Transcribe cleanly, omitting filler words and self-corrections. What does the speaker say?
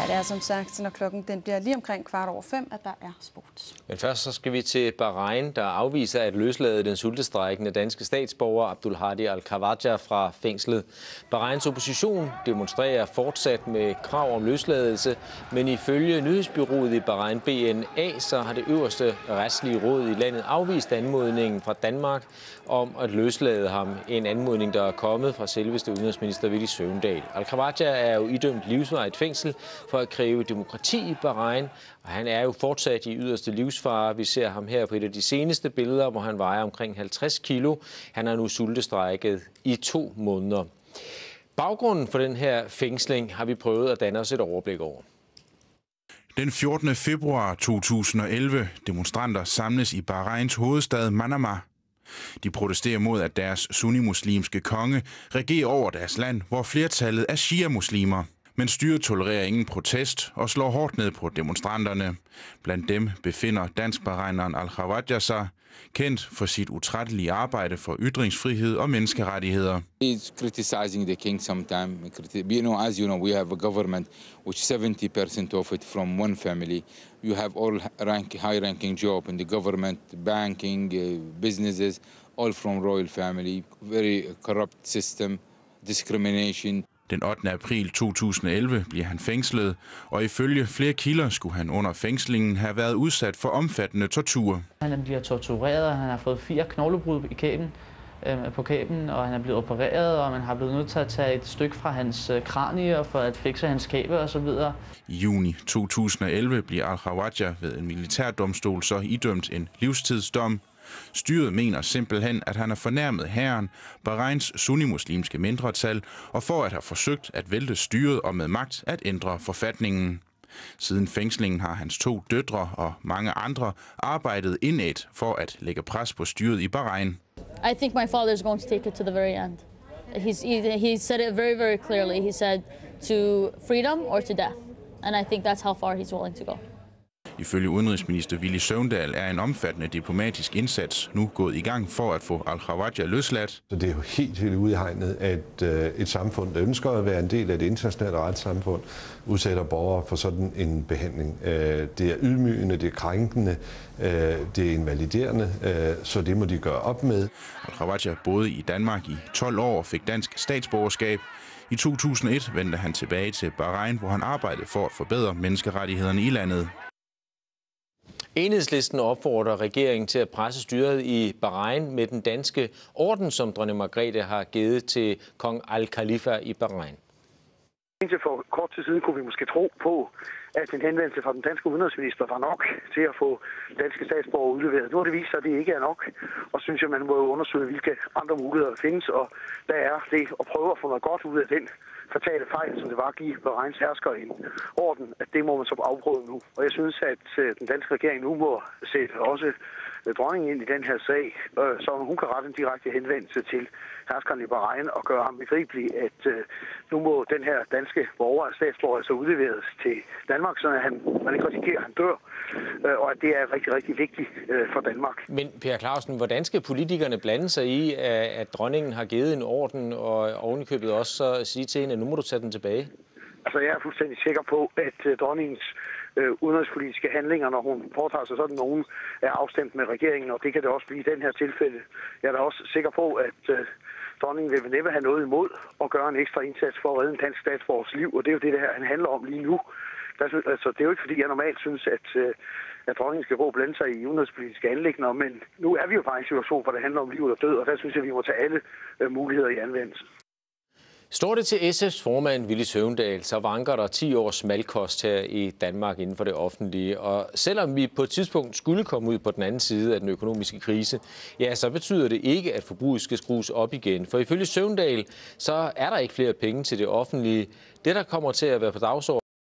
Ja, det er som sagt, når klokken den bliver lige omkring 5:15, at der er sport. Men først så skal vi til Bahrain, der afviser at løslade den sultestrejkende danske statsborger Abdulhadi Al-Khawaja fra fængslet. Bahrains opposition demonstrerer fortsat med krav om løsladelse, men ifølge nyhedsbureauet i Bahrain BNA, så har det øverste retslige råd i landet afvist anmodningen fra Danmark om at løslade ham. En anmodning, der er kommet fra selveste udenrigsminister Villy Søvndal. Al-Khawaja er jo idømt livsvarigt fængsel for at kræve demokrati i Bahrain, og han er jo fortsat i yderste livsfare. Vi ser ham her på et af de seneste billeder, hvor han vejer omkring 50 kilo. Han har nu sultestrejket i 2 måneder. Baggrunden for den her fængsling har vi prøvet at danne os et overblik over. Den 14. februar 2011 demonstranter samles i Bahrains hovedstad Manama. De protesterer mod, at deres sunnimuslimske konge regerer over deres land, hvor flertallet er shia-muslimer. Men styret tolererer ingen protest og slår hårdt ned på demonstranterne. Blandt dem befinder dansk-bahraineren Al-Khawaja sig, kendt for sit utrættelige arbejde for ytringsfrihed og menneskerettigheder. He's criticizing the king sometimes. As you know, we have a government which 70% of it from one family. You have all high-ranking job in the government, banking, businesses, all from royal family. Very corrupt system, discrimination. Den 8. april 2011 bliver han fængslet, og ifølge flere kilder skulle han under fængslingen have været udsat for omfattende tortur. Han bliver tortureret, og han har fået 4 knoglebrud på kæben, og han er blevet opereret, og man har blevet nødt til at tage et stykke fra hans kranie for at fikse hans kæbe osv. I juni 2011 bliver Al-Khawaja ved en militærdomstol så idømt en livstidsdom. Styret mener simpelthen, at han har fornærmet hæren, Bahrains sunnimuslimske mindretal, og for at have forsøgt at vælte styret og med magt at ændre forfatningen. Siden fængslingen har hans 2 døtre og mange andre arbejdet indædt for at lægge pres på styret i Bahrain. I think my father is going to take it to the very end. He said it very, very clearly. He said to freedom or to death. And I think that's how far he's willing to go. Ifølge udenrigsminister Villy Søvndal er en omfattende diplomatisk indsats nu gået i gang for at få Al-Khawaja løsladt. Så det er jo helt udhegnet, at et samfund, der ønsker at være en del af det internationale retssamfund, udsætter borgere for sådan en behandling. Det er ydmygende, det er krænkende, det er invaliderende, så det må de gøre op med. Al-Khawaja boede i Danmark i 12 år og fik dansk statsborgerskab. I 2001 vendte han tilbage til Bahrain, hvor han arbejdede for at forbedre menneskerettighederne i landet. Enhedslisten opfordrer regeringen til at presse styret i Bahrain med den danske orden, som dronning Margrethe har givet til kong Al-Khalifa i Bahrain. Indtil for kort tid siden kunne vi måske tro på, at en henvendelse fra den danske udenrigsminister var nok til at få danske statsborgere udleveret. Nu har det vist sig, at det ikke er nok, og synes jeg, man må undersøge, hvilke andre muligheder der findes, og der er det at prøve at få noget godt ud af den fatale fejl, som det var at give Bahrains hersker en orden, at det må man så afprøve nu. Og jeg synes, at den danske regering nu må sætte også dronningen ind i den her sag, så hun kan rette en direkte henvendelse til herskeren i Bahrain og gøre ham begribelig, at nu må den her danske borger af statsborger altså udleveres til Danmark, så man ikke risikerer, at han dør, og at det er rigtig, rigtig vigtigt for Danmark. Men Per Clausen, hvordan skal politikerne blande sig i, at dronningen har givet en orden, og ovenikøbet også så sige til hende, at nu må du tage den tilbage? Altså, jeg er fuldstændig sikker på, at dronningens udenrigspolitiske handlinger, når hun foretager sig sådan nogen, er afstemt med regeringen, og det kan det også blive i den her tilfælde. Jeg er da også sikker på, at dronningen vil næppe have noget imod at gøre en ekstra indsats for at redde en dansk statsborgers liv, og det er jo det her, han handler om lige nu. Altså, det er jo ikke, fordi jeg normalt synes, at dronningen skal gå og blande sig i udenrigspolitiske anliggender, men nu er vi jo bare i en situation, hvor det handler om liv og død, og der synes jeg, vi må tage alle muligheder i anvendelse. Står det til SF's formand Villy Søvndal, så vanker der 10 års smalkost her i Danmark inden for det offentlige. Og selvom vi på et tidspunkt skulle komme ud på den anden side af den økonomiske krise, ja, så betyder det ikke, at forbruget skal skrues op igen. For ifølge Søvndal, så er der ikke flere penge til det offentlige. Det, der kommer til at være på dagsordenen,